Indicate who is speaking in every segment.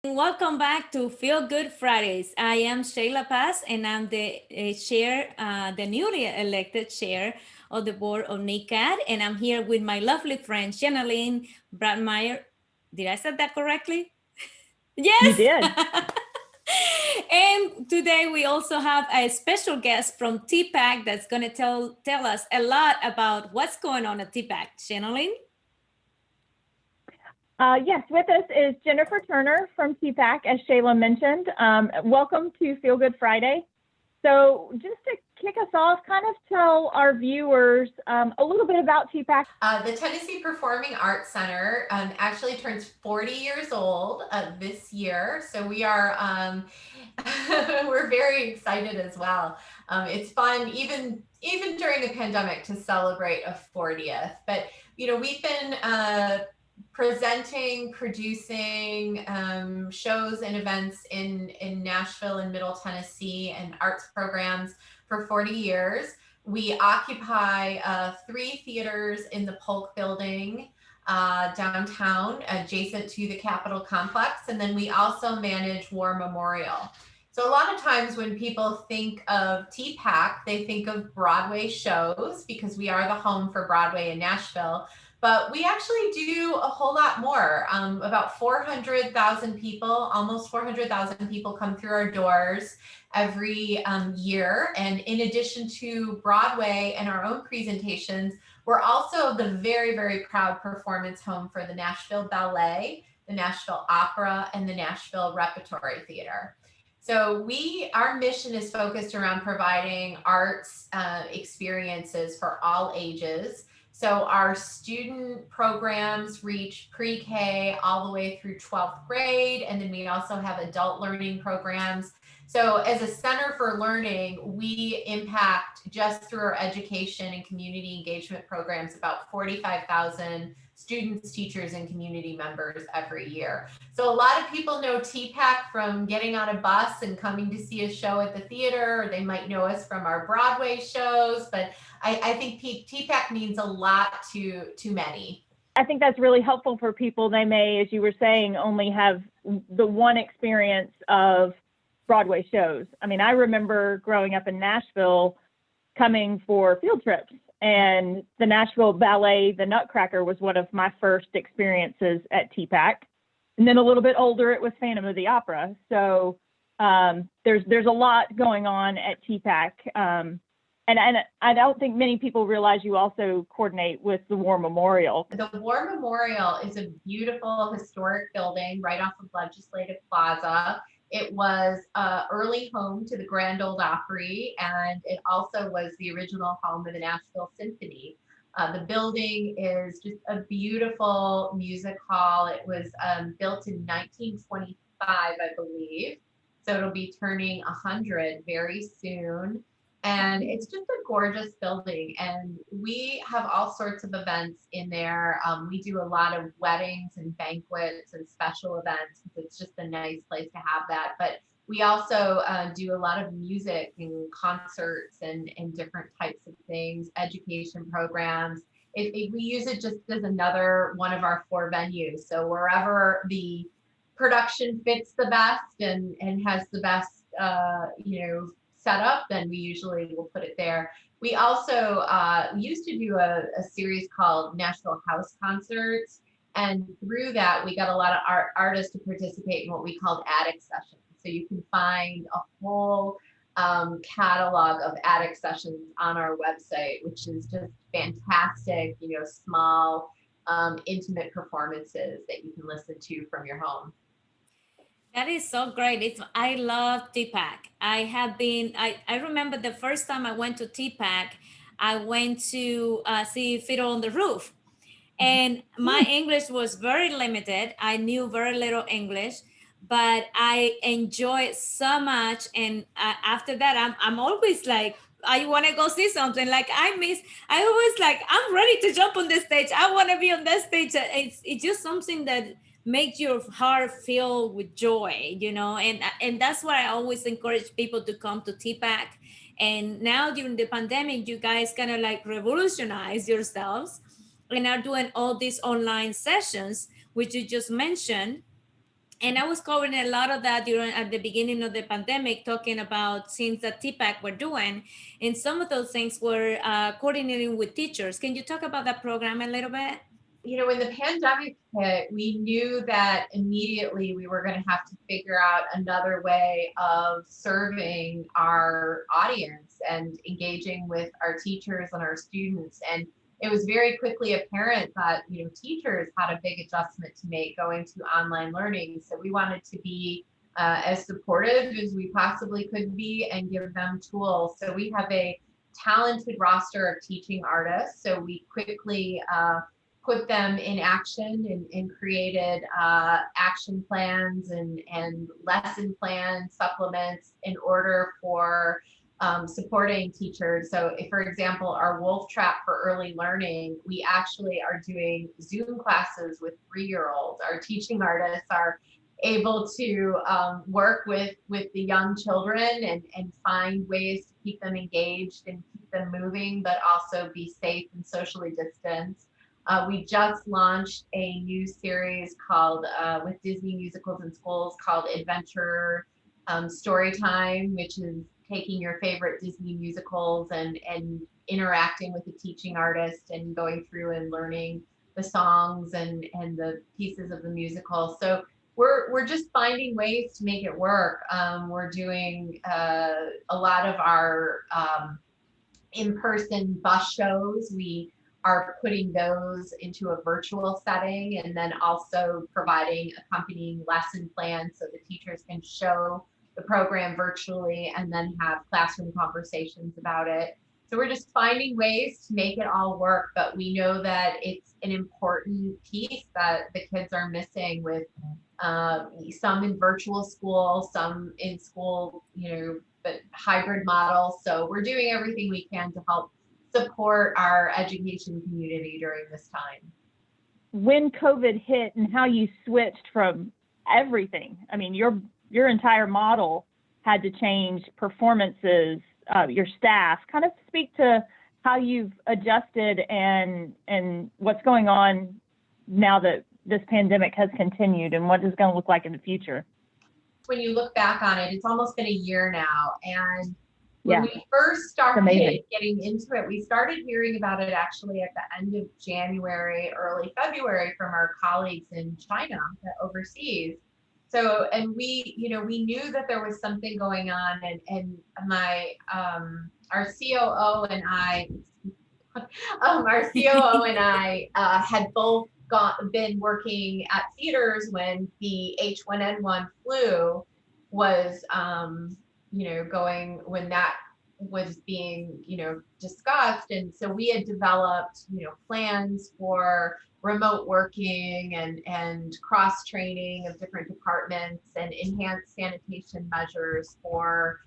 Speaker 1: Welcome back to Feel Good Fridays. I am Shayla Paz, and I'm the chair, the newly elected chair of the board of NECAT, and I'm here with my lovely friend Jenaline Bradmeyer. Did I say that correctly?
Speaker 2: You
Speaker 1: Yes.
Speaker 2: did.
Speaker 1: And today we also have a special guest from TPAC that's going to tell us a lot about what's going on at TPAC. Jenaline?
Speaker 2: Yes, with us is Jennifer Turner from TPAC, as Shayla mentioned. Welcome to Feel Good Friday. So just to kick us off, kind of tell our viewers a little bit about TPAC.
Speaker 3: The Tennessee Performing Arts Center actually turns 40 years old this year. So we are, we're very excited as well. It's fun, even during the pandemic, to celebrate a 40th. But, we've been presenting, producing shows and events in Nashville and Middle Tennessee and arts programs for 40 years. We occupy 3 theaters in the Polk building downtown, adjacent to the Capitol complex. And then we also manage War Memorial. So a lot of times when people think of TPAC, they think of Broadway shows because we are the home for Broadway in Nashville. But we actually do a whole lot more. About 400,000 people, almost 400,000 people come through our doors every year. And in addition to Broadway and our own presentations, we're also the very, very proud performance home for the Nashville Ballet, the Nashville Opera, and the Nashville Repertory Theater. So our mission is focused around providing arts experiences for all ages. So our student programs reach pre-K all the way through 12th grade. And then we also have adult learning programs. So as a center for learning, we impact just through our education and community engagement programs about 45,000 students, teachers, and community members every year. So a lot of people know TPAC from getting on a bus and coming to see a show at the theater, or they might know us from our Broadway shows, but I think TPAC means a lot to many.
Speaker 2: I think that's really helpful for people. They may, as you were saying, only have the one experience of Broadway shows. I mean, I remember growing up in Nashville coming for field trips, and the Nashville Ballet, the Nutcracker, was one of my first experiences at TPAC. And then a little bit older, it was Phantom of the Opera. So there's a lot going on at TPAC. And I don't think many people realize you also coordinate with the War Memorial.
Speaker 3: The War Memorial is a beautiful historic building right off of Legislative Plaza. It was early home to the Grand Ole Opry, and it also was the original home of the Nashville Symphony. The building is just a beautiful music hall. It was built in 1925, I believe. So it'll be turning 100 very soon. And it's just a gorgeous building, and we have all sorts of events in there. We do a lot of weddings and banquets and special events. It's just a nice place to have that. But we also do a lot of music and concerts and different types of things, education programs. We use it just as another one of our 4 venues. So wherever the production fits the best and has the best, set up, then we usually will put it there. We also used to do a series called Nashville House Concerts, and through that we got a lot of artists to participate in what we called attic sessions. So you can find a whole catalog of attic sessions on our website, which is just fantastic, small intimate performances that you can listen to from your home.
Speaker 1: That is so great. I love TPAC. I remember the first time I went to TPAC, I went to see Fiddle on the Roof. And my English was very limited. I knew very little English, but I enjoyed so much. And after that, I'm always like, I want to go see something. Like I always like, I'm ready to jump on the stage. I want to be on that stage. It's just something that make your heart fill with joy, and that's why I always encourage people to come to TPAC. And now during the pandemic, you guys kind of like revolutionize yourselves and are doing all these online sessions, which you just mentioned. And I was covering a lot of that during at the beginning of the pandemic, talking about things that TPAC were doing, and some of those things were coordinating with teachers. Can you talk about that program a little bit?
Speaker 3: When the pandemic hit, we knew that immediately we were going to have to figure out another way of serving our audience and engaging with our teachers and our students. And it was very quickly apparent that, teachers had a big adjustment to make going to online learning. So we wanted to be as supportive as we possibly could be and give them tools. So we have a talented roster of teaching artists. So we quickly put them in action and created action plans and lesson plan supplements in order for supporting teachers. So if, for example, our Wolf Trap for Early Learning, we actually are doing Zoom classes with 3-year-olds. Our teaching artists are able to work with the young children and find ways to keep them engaged and keep them moving, but also be safe and socially distanced. We just launched a new series called with Disney Musicals in Schools called Adventure Storytime, which is taking your favorite Disney musicals and interacting with the teaching artist and going through and learning the songs and the pieces of the musical. So we're just finding ways to make it work. We're doing a lot of our in-person bus shows. We are putting those into a virtual setting and then also providing accompanying lesson plans so the teachers can show the program virtually and then have classroom conversations about it. So we're just finding ways to make it all work, but we know that it's an important piece that the kids are missing with some in virtual school, some in school, but hybrid models. So we're doing everything we can to help support our education community during this time.
Speaker 2: When COVID hit and how you switched from everything, I mean, your entire model had to change, performances, your staff. Kind of speak to how you've adjusted and what's going on now that this pandemic has continued and what is going to look like in the future.
Speaker 3: When you look back on it, it's almost been a year now. And when we first started getting into it, we started hearing about it actually at the end of January, early February from our colleagues in China overseas. So, and we knew that there was something going on, and my our COO and I, had both been working at theaters when the H1N1 flu was, going, when that was being, discussed. And so we had developed, plans for remote working and cross training of different departments and enhanced sanitation measures for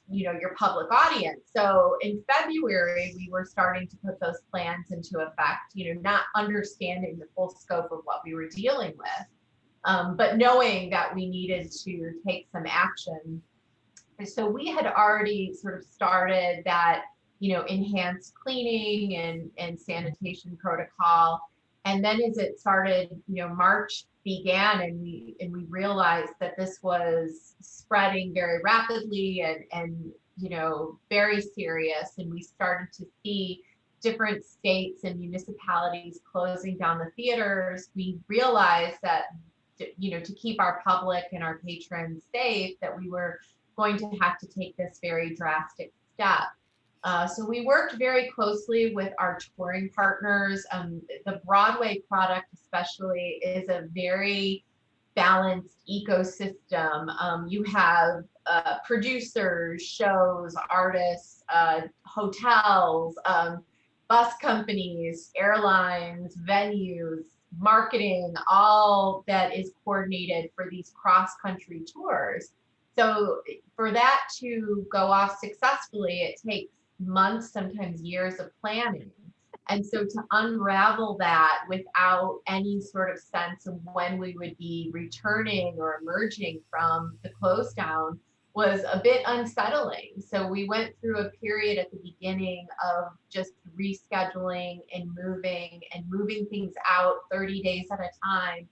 Speaker 3: your public audience. So in February, we were starting to put those plans into effect, not understanding the full scope of what we were dealing with, but knowing that we needed to take some action. And so we had already sort of started that, enhanced cleaning and sanitation protocol. And then as it started, March began and we realized that this was spreading very rapidly and very serious. And we started to see different states and municipalities closing down the theaters. We realized that, to keep our public and our patrons safe, that we were going to have to take this very drastic step. So we worked very closely with our touring partners. The Broadway product especially is a very balanced ecosystem. You have producers, shows, artists, hotels, bus companies, airlines, venues, marketing, all that is coordinated for these cross-country tours. So for that to go off successfully, it takes months, sometimes years of planning. And so to unravel that without any sort of sense of when we would be returning or emerging from the close down was a bit unsettling. So we went through a period at the beginning of just rescheduling and moving things out 30 days at a time.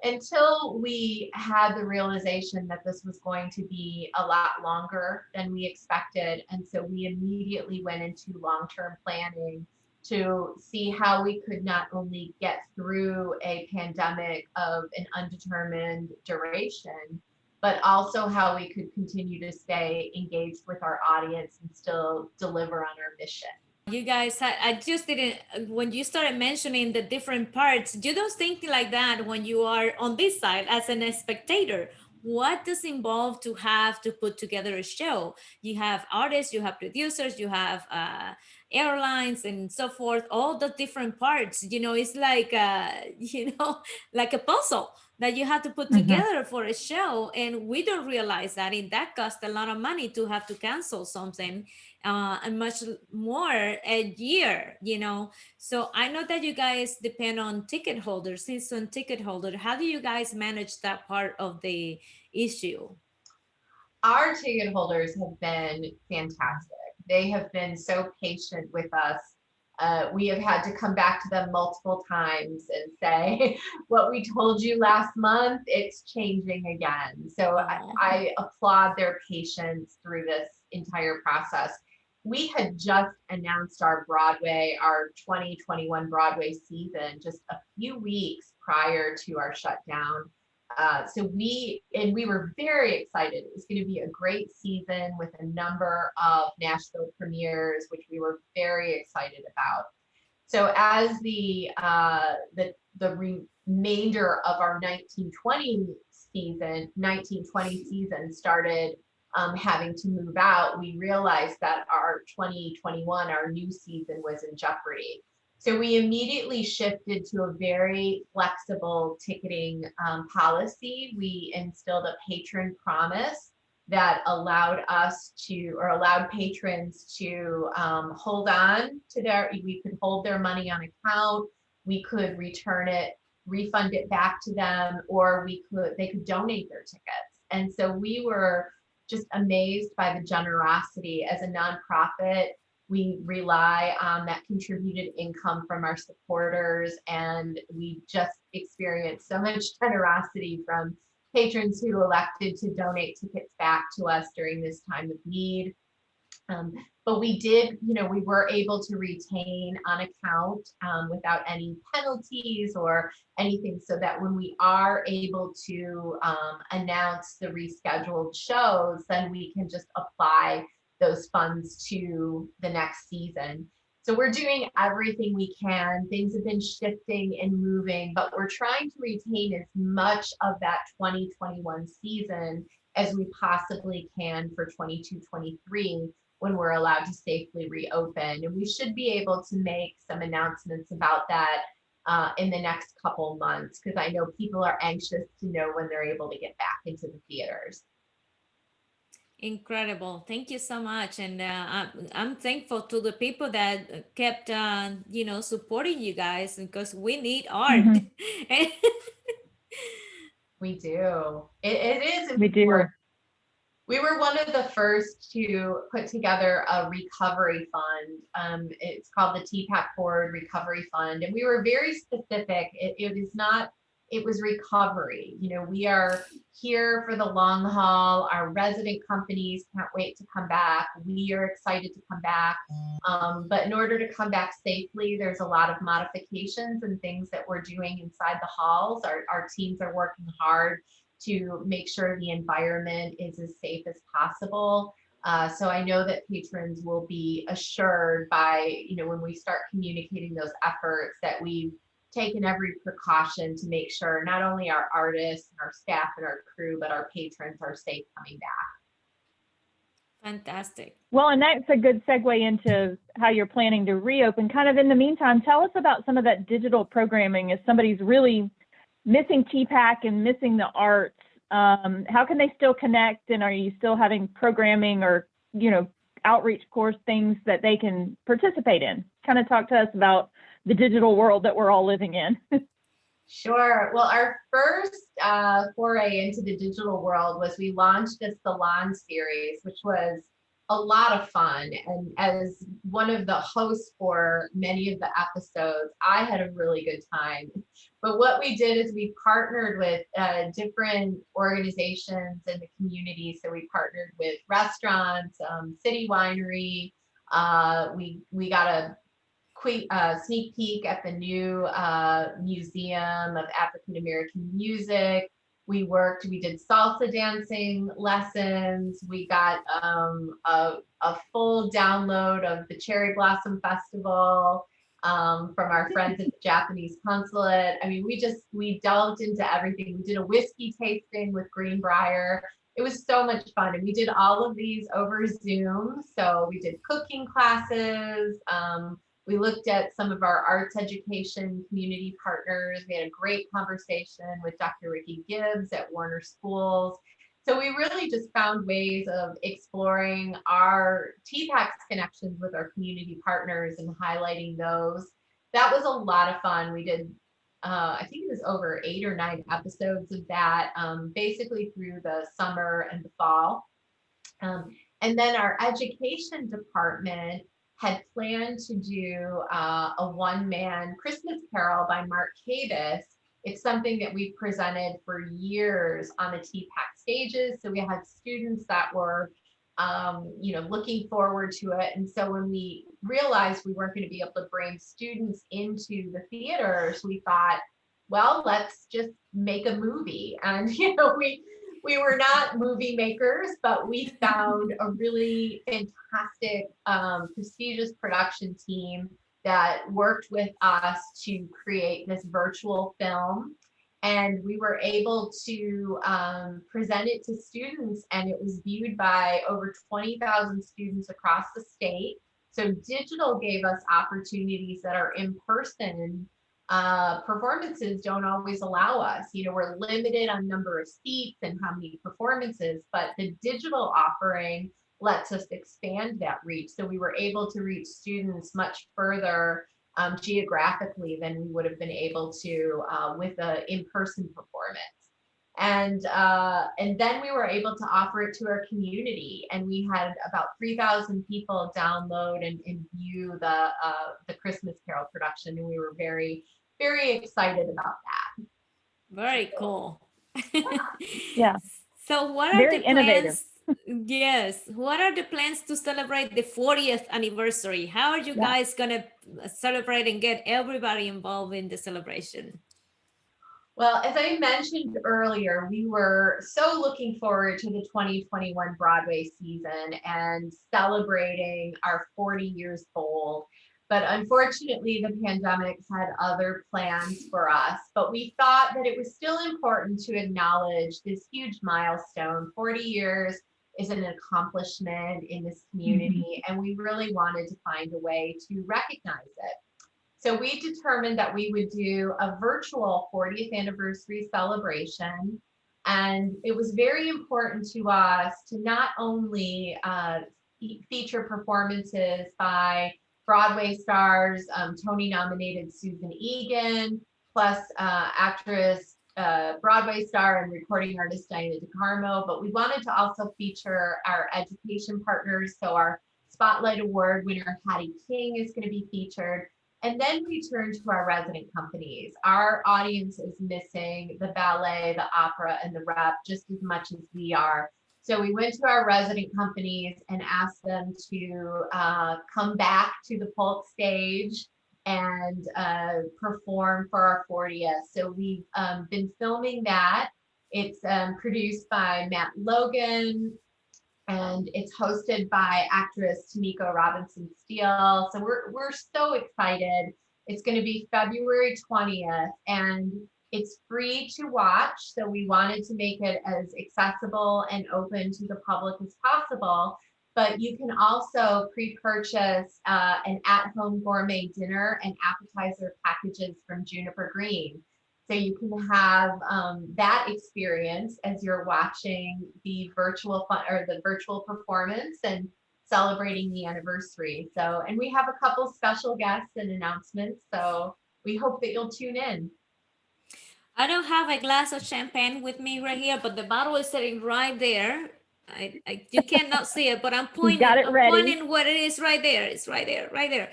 Speaker 3: until we had the realization that this was going to be a lot longer than we expected. And so we immediately went into long-term planning to see how we could not only get through a pandemic of an undetermined duration, but also how we could continue to stay engaged with our audience and still deliver on our mission.
Speaker 1: You guys, I just didn't, when you started mentioning the different parts, you don't think like that when you are on this side as a spectator. What does involve to have to put together a show? You have artists, you have producers, you have airlines and so forth, all the different parts, it's like, like a puzzle that you have to put together for a show. And we don't realize that in that cost a lot of money to have to cancel something, and much more a year, So I know that you guys depend on ticket holders, season ticket holder. How do you guys manage that part of the issue?
Speaker 3: Our ticket holders have been fantastic. They have been so patient with us. We have had to come back to them multiple times and say, what we told you last month, it's changing again. So I applaud their patience through this entire process. We had just announced our 2021 Broadway season just a few weeks prior to our shutdown. So we were very excited. It was going to be a great season with a number of Nashville premieres, which we were very excited about. So as the remainder of our 1920 season started having to move out, we realized that our 2021, our new season, was in jeopardy. So we immediately shifted to a very flexible ticketing policy. We instilled a patron promise that allowed patrons to hold on to we could hold their money on account, we could return it, refund it back to them, or they could donate their tickets. And so we were just amazed by the generosity. As a nonprofit, we rely on that contributed income from our supporters, and we just experienced so much generosity from patrons who elected to donate tickets back to us during this time of need. But we did, we were able to retain on account without any penalties or anything, so that when we are able to announce the rescheduled shows, then we can just apply those funds to the next season. So we're doing everything we can. Things have been shifting and moving, but we're trying to retain as much of that 2021 season as we possibly can for 22-23 when we're allowed to safely reopen. And we should be able to make some announcements about that in the next couple months, because I know people are anxious to know when they're able to get back into the theaters.
Speaker 1: Incredible. Thank you so much. And I'm thankful to the people that kept, supporting you guys, because we need art.
Speaker 3: We do. It is important.
Speaker 2: We do.
Speaker 3: We were one of the first to put together a recovery fund. It's called the TPAC Forward Recovery Fund. And we were very specific. It was recovery. We are here for the long haul. Our resident companies can't wait to come back. We are excited to come back. But in order to come back safely, there's a lot of modifications and things that we're doing inside the halls. Our teams are working hard to make sure the environment is as safe as possible. So I know that patrons will be assured by, when we start communicating those efforts, that we've taken every precaution to make sure not only our artists and our staff and our crew, but our patrons are safe coming back.
Speaker 1: Fantastic.
Speaker 2: Well, and that's a good segue into how you're planning to reopen. Kind of in the meantime, tell us about some of that digital programming. If somebody's really missing TPAC and missing the arts, how can they still connect? And are you still having programming or, outreach course things that they can participate in? Kind of talk to us about the digital world that we're all living in.
Speaker 3: Sure. Well, our first foray into the digital world was we launched a salon series, which was a lot of fun. And as one of the hosts for many of the episodes, I had a really good time. But what we did is we partnered with different organizations in the community. So we partnered with restaurants, City Winery. We got a quick sneak peek at the new Museum of African American Music. We did salsa dancing lessons. We got a full download of the Cherry Blossom Festival from our friends at the Japanese consulate. I mean, we delved into everything. We did a whiskey tasting with Greenbrier. It was so much fun. And we did all of these over Zoom. So we did cooking classes. We looked at some of our arts education community partners. We had a great conversation with Dr. Ricky Gibbs at Warner Schools. So we really just found ways of exploring our TPAC's connections with our community partners and highlighting those. That was a lot of fun. We did, I think it was over 8 or 9 episodes of that, basically through the summer and the fall. And then our education department had planned to do a one-man Christmas Carol by Mark Cavus. It's something that we presented for years on the TPAC stages. So we had students that were, looking forward to it. And so when we realized we weren't going to be able to bring students into the theaters, we thought, well, let's just make a movie. And, we were not movie makers, but we found a really fantastic, prestigious production team that worked with us to create this virtual film. And we were able to present it to students, and it was viewed by over 20,000 students across the state. So digital gave us opportunities that our in-person performances don't always allow us. We're limited on number of seats and how many performances, but the digital offering lets us expand that reach. So we were able to reach students much further geographically than we would have been able to with an in-person performance. And then we were able to offer it to our community, and we had about 3,000 people download and view the Christmas Carol production, and we were very, very excited about that.
Speaker 1: Very cool.
Speaker 2: Yeah.
Speaker 1: So what are
Speaker 2: Very
Speaker 1: the
Speaker 2: innovative.
Speaker 1: plans? Yes. What are the plans to celebrate the 40th anniversary? How are you guys gonna celebrate and get everybody involved in the celebration?
Speaker 3: Well, as I mentioned earlier, we were so looking forward to the 2021 Broadway season and celebrating our 40 years old. But unfortunately, the pandemic had other plans for us. But we thought that it was still important to acknowledge this huge milestone. 40 years is an accomplishment in this community, and we really wanted to find a way to recognize it. So we determined that we would do a virtual 40th anniversary celebration. And it was very important to us to not only feature performances by Broadway stars, Tony nominated Susan Egan, plus actress, Broadway star and recording artist Diana DeCarmo, but we wanted to also feature our education partners. So our Spotlight Award winner, Hattie King, is going to be featured. And then we turn to our resident companies. Our audience is missing the ballet, the opera, and the rep just as much as we are. So we went to our resident companies and asked them to come back to the Polk stage and perform for our 40th. So we've been filming that. It's produced by Matt Logan, and it's hosted by actress Tamiko Robinson Steele. So we're so excited. It's going to be February 20th, and it's free to watch. So we wanted to make it as accessible and open to the public as possible. But you can also pre-purchase an at-home gourmet dinner and appetizer packages from Juniper Green. So you can have that experience as you're watching the virtual performance and celebrating the anniversary. So, and we have a couple special guests and announcements. So we hope that you'll tune in.
Speaker 1: I don't have a glass of champagne with me right here, but the bottle is sitting right there. You cannot see it, but I'm
Speaker 2: He's
Speaker 1: pointing.
Speaker 2: got it
Speaker 1: I'm
Speaker 2: ready.
Speaker 1: pointing what it is right there. It's right there, right there.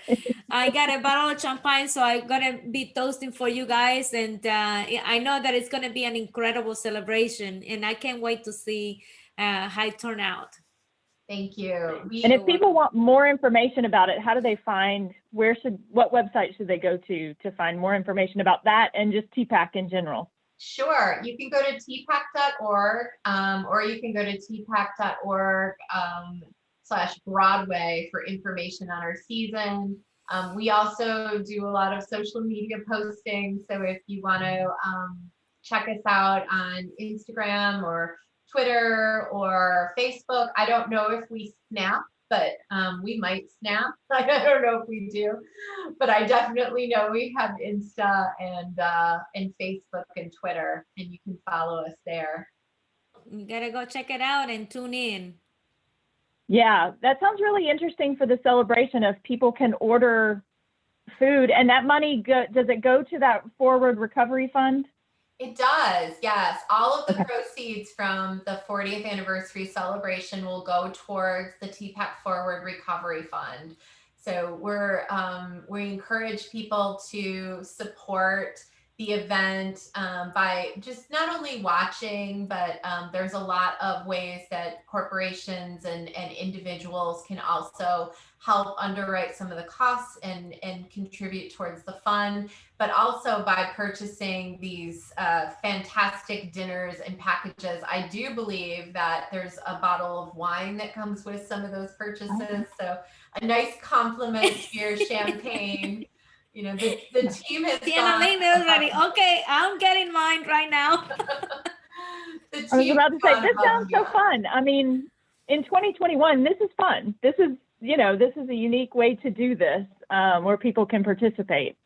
Speaker 1: I got a bottle of champagne, so I'm gonna be toasting for you guys, and I know that it's gonna be an incredible celebration, and I can't wait to see how it turn out.
Speaker 3: Thank you.
Speaker 2: And if people want more information about it, how do they find, what website should they go to find more information about that and just TPAC in general?
Speaker 3: Sure, you can go to tpac.org, or you can go to tpac.org /Broadway for information on our season. We also do a lot of social media posting, so if you want to check us out on Instagram or Twitter or Facebook. I don't know if we snap, but we might snap. I don't know if we do, but I definitely know we have Insta and Facebook and Twitter, and you can follow us there.
Speaker 1: You gotta go check it out and tune in.
Speaker 2: Yeah, that sounds really interesting for the celebration of people can order food, and that money, does it go to that Forward Recovery Fund?
Speaker 3: It does, yes. All of the proceeds from the 40th anniversary celebration will go towards the TPAC Forward Recovery Fund. So we encourage people to support the event by just not only watching, but there's a lot of ways that corporations and individuals can also help underwrite some of the costs and contribute towards the fund, but also by purchasing these fantastic dinners and packages. I do believe that there's a bottle of wine that comes with some of those purchases. So a nice compliment to your champagne. You know, the team has
Speaker 1: Tiana already. Okay, I'm getting mine right now.
Speaker 2: I was about to say, this sounds so fun. I mean, in 2021, this is fun. This is a unique way to do this, where people can participate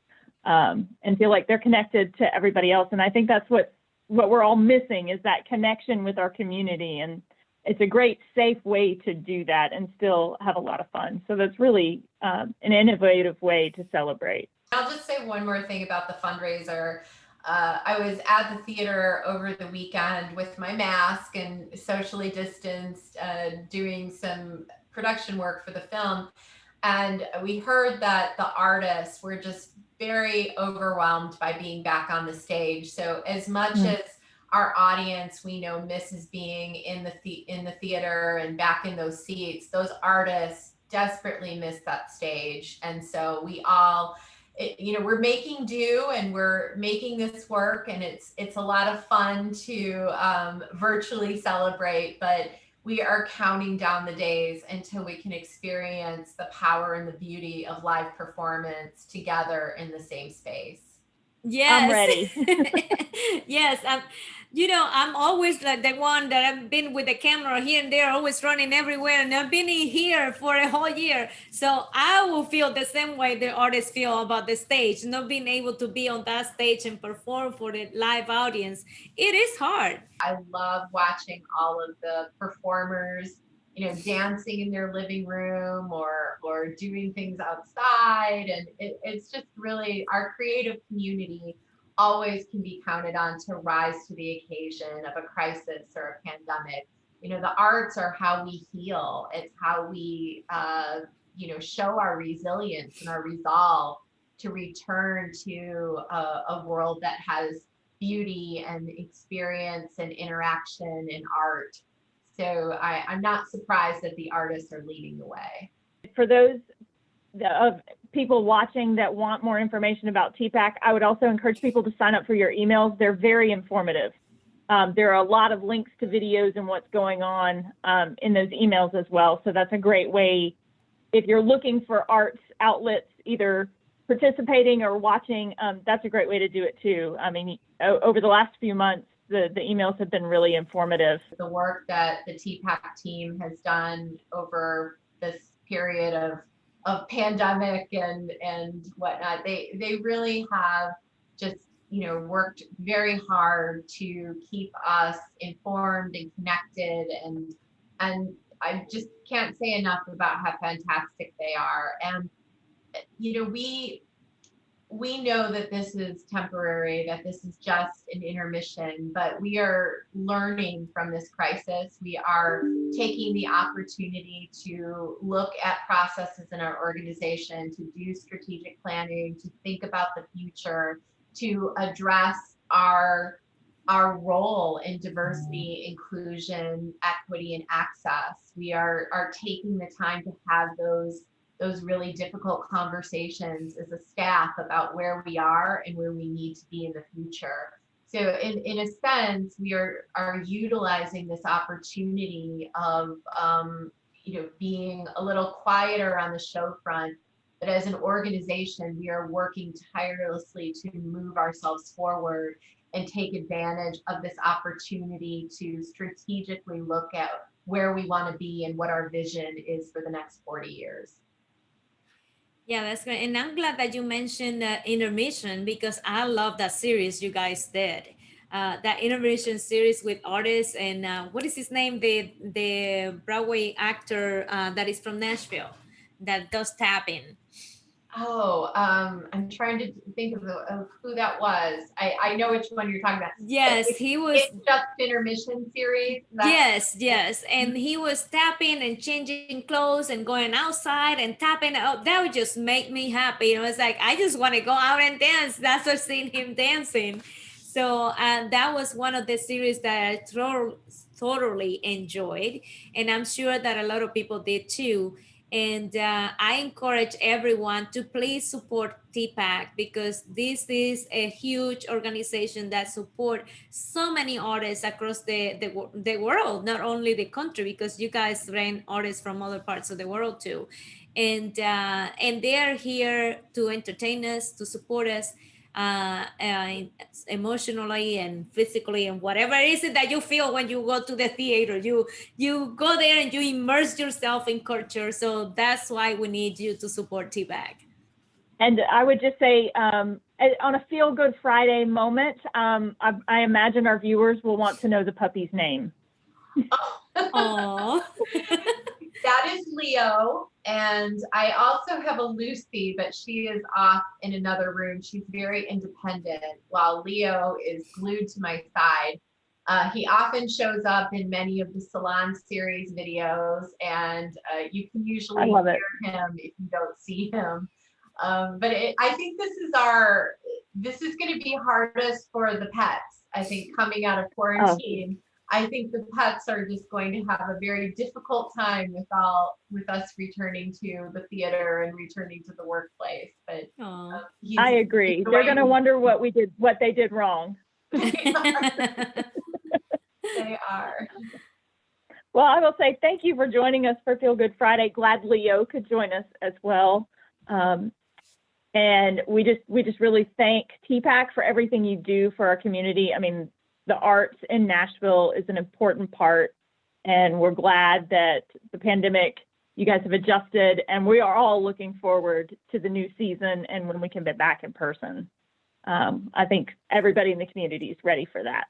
Speaker 2: and feel like they're connected to everybody else. And I think that's what we're all missing, is that connection with our community. And it's a great, safe way to do that and still have a lot of fun. So that's really an innovative way to celebrate.
Speaker 3: I'll just say one more thing about the fundraiser. I was at the theater over the weekend with my mask and socially distanced, doing some production work for the film. And we heard that the artists were just very overwhelmed by being back on the stage. So as much as our audience, we know, misses being in the theater and back in those seats, those artists desperately miss that stage. And so we all, we're making do, and we're making this work, and it's a lot of fun to virtually celebrate, but we are counting down the days until we can experience the power and the beauty of live performance together in the same space.
Speaker 1: Yes.
Speaker 2: I'm ready.
Speaker 1: Yes. I'm always like the one that I've been with the camera here and there, always running everywhere, and I've been in here for a whole year. So I will feel the same way the artists feel about the stage, not being able to be on that stage and perform for the live audience. It is hard.
Speaker 3: I love watching all of the performers, dancing in their living room or doing things outside. And it's just really, our creative community always can be counted on to rise to the occasion of a crisis or a pandemic. The arts are how we heal. It's how we, show our resilience and our resolve to return to a world that has beauty and experience and interaction and art. So I'm not surprised that the artists are leading the way.
Speaker 2: For those of people watching that want more information about TPAC, I would also encourage people to sign up for your emails. They're very informative. There are a lot of links to videos and what's going on in those emails as well. So that's a great way, if you're looking for arts outlets, either participating or watching, that's a great way to do it too. I mean, over the last few months, the emails have been really informative.
Speaker 3: The work that the TPAC team has done over this period of pandemic and whatnot, they really have just worked very hard to keep us informed and connected, and I just can't say enough about how fantastic they are. And we we know that this is temporary, that this is just an intermission, but we are learning from this crisis. We are taking the opportunity to look at processes in our organization, to do strategic planning, to think about the future, to address our role in diversity, inclusion, equity, and access. We are taking the time to have those really difficult conversations as a staff about where we are and where we need to be in the future. So in a sense, we are utilizing this opportunity of being a little quieter on the show front, but as an organization, we are working tirelessly to move ourselves forward and take advantage of this opportunity to strategically look at where we want to be and what our vision is for the next 40 years.
Speaker 1: Yeah, that's great. And I'm glad that you mentioned intermission, because I love that series you guys did. That intermission series with artists and what is his name? The Broadway actor that is from Nashville that does tapping.
Speaker 3: Oh, I'm trying to think of who that was. I know which one you're talking about.
Speaker 1: Yes, he was.
Speaker 3: It's just intermission series.
Speaker 1: Yes. And he was tapping and changing clothes and going outside and tapping. Oh, that would just make me happy. It was like, I just want to go out and dance. That's what seeing him dancing. So that was one of the series that I thoroughly enjoyed. And I'm sure that a lot of people did too. And I encourage everyone to please support TPAC, because this is a huge organization that support so many artists across the world, not only the country, because you guys rent artists from other parts of the world too. And they are here to entertain us, to support us, emotionally and physically, and whatever it is that you feel when you go to the theater, you go there and you immerse yourself in culture. So that's why we need you to support TPAC.
Speaker 2: And I would just say, on a Feel Good Friday moment, I imagine our viewers will want to know the puppy's name.
Speaker 1: Oh.
Speaker 3: That is Leo. And I also have a Lucy, but she is off in another room. She's very independent, while Leo is glued to my side. He often shows up in many of the Salon series videos, and you can usually hear him if you don't see him. But I think this is going to be hardest for the pets. I think coming out of quarantine, I think the pets are just going to have a very difficult time with us returning to the theater and returning to the workplace. But
Speaker 2: I agree. They're going to wonder what they did wrong.
Speaker 3: They are.
Speaker 2: Well, I will say thank you for joining us for Feel Good Friday. Glad Leo could join us as well. And we just really thank TPAC for everything you do for our community. I mean, the arts in Nashville is an important part, and we're glad that the pandemic, you guys have adjusted, and we are all looking forward to the new season and when we can be back in person. I think everybody in the community is ready for that.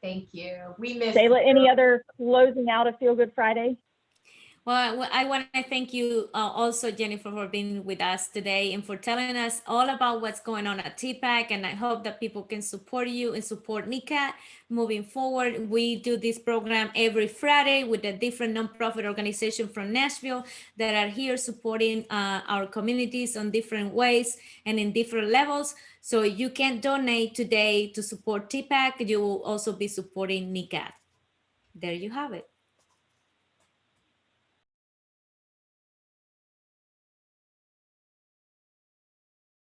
Speaker 3: Thank you. We miss
Speaker 2: Sayla, any other closing out of Feel Good Friday?
Speaker 1: Well, I want to thank you also, Jennifer, for being with us today and for telling us all about what's going on at TPAC. And I hope that people can support you and support NECAT moving forward. We do this program every Friday with a different nonprofit organization from Nashville that are here supporting our communities on different ways and in different levels. So you can donate today to support TPAC. You will also be supporting NECAT. There you have it.